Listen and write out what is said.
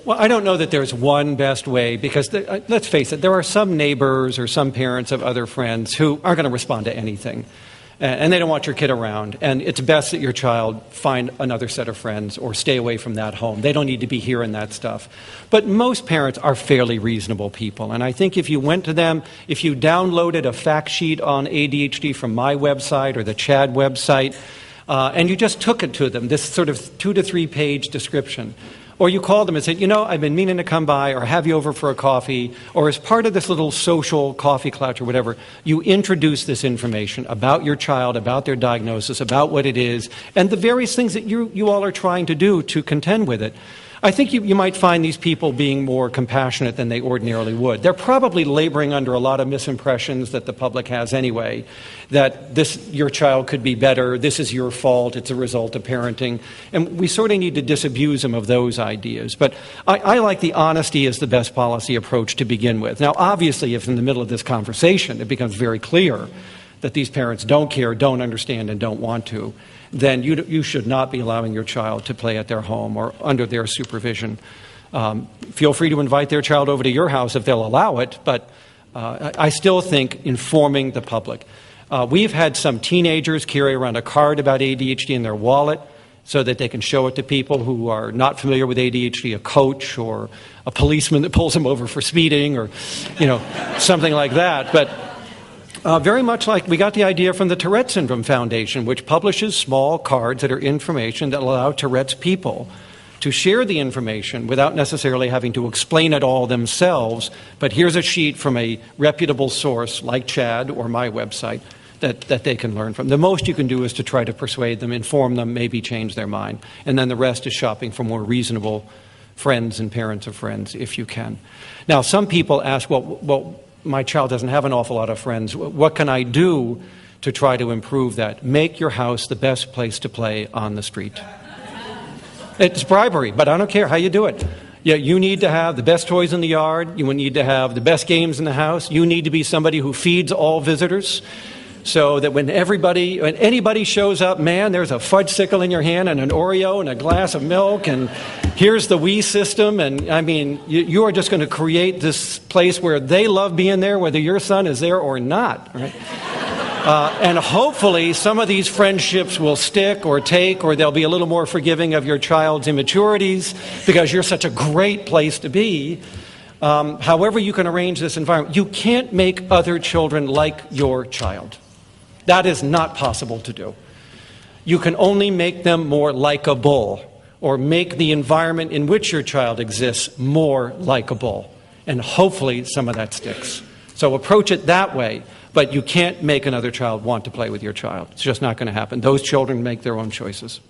Well, I don't know that there's one best way because, let's face it, there are some neighbors or some parents of other friends who aren't going to respond to anything. And they don't want your kid around. And it's best that your child find another set of friends or stay away from that home. They don't need to be hearing that stuff. But most parents are fairly reasonable people. And I think if you went to them, if you downloaded a fact sheet on ADHD from my website or the CHAD website, and you just took it to them, this sort of 2 to 3 page description, or you called them and said, I've been meaning to come by or have you over for a coffee, or as part of this little social coffee clutch or whatever, you introduce this information about your child, about their diagnosis, about what it is, and the various things that you all are trying to do to contend with it. I think you might find these people being more compassionate than they ordinarily would. They're probably laboring under a lot of misimpressions that the public has anyway, that your child could be better, this is your fault, it's a result of parenting. And we sort of need to disabuse them of those ideas. But I like the honesty as the best policy approach to begin with. Now, obviously, if in the middle of this conversation it becomes very clear that these parents don't care, don't understand, and don't want to, then you should not be allowing your child to play at their home or under their supervision. Feel free to invite their child over to your house if they'll allow it, but I still think informing the public. We've had some teenagers carry around a card about ADHD in their wallet so that they can show it to people who are not familiar with ADHD, a coach or a policeman that pulls them over for speeding or, something like that. But very much like we got the idea from the Tourette Syndrome Foundation, which publishes small cards that are information that allow Tourette's people to share the information without necessarily having to explain it all themselves. But here's a sheet from a reputable source like CHAD or my website that they can learn from. The most you can do is to try to persuade them, inform them, maybe change their mind. And then the rest is shopping for more reasonable friends and parents of friends if you can. Now, some people ask, well, my child doesn't have an awful lot of friends. What can I do to try to improve that? Make your house the best place to play on the street. It's bribery, but I don't care how you do it. Yeah, you need to have the best toys in the yard. You need to have the best games in the house. You need to be somebody who feeds all visitors so that when anybody shows up, man, there's a fudgesicle in your hand and an Oreo and a glass of milk and here's the Wii system. And I mean, you are just going to create this place where they love being there, whether your son is there or not, right? And hopefully some of these friendships will stick or take, or they'll be a little more forgiving of your child's immaturities because you're such a great place to be. However you can arrange this environment, you can't make other children like your child. That is not possible to do. You can only make them more likable, or make the environment in which your child exists more likable. And hopefully some of that sticks. So approach it that way, but you can't make another child want to play with your child. It's just not going to happen. Those children make their own choices.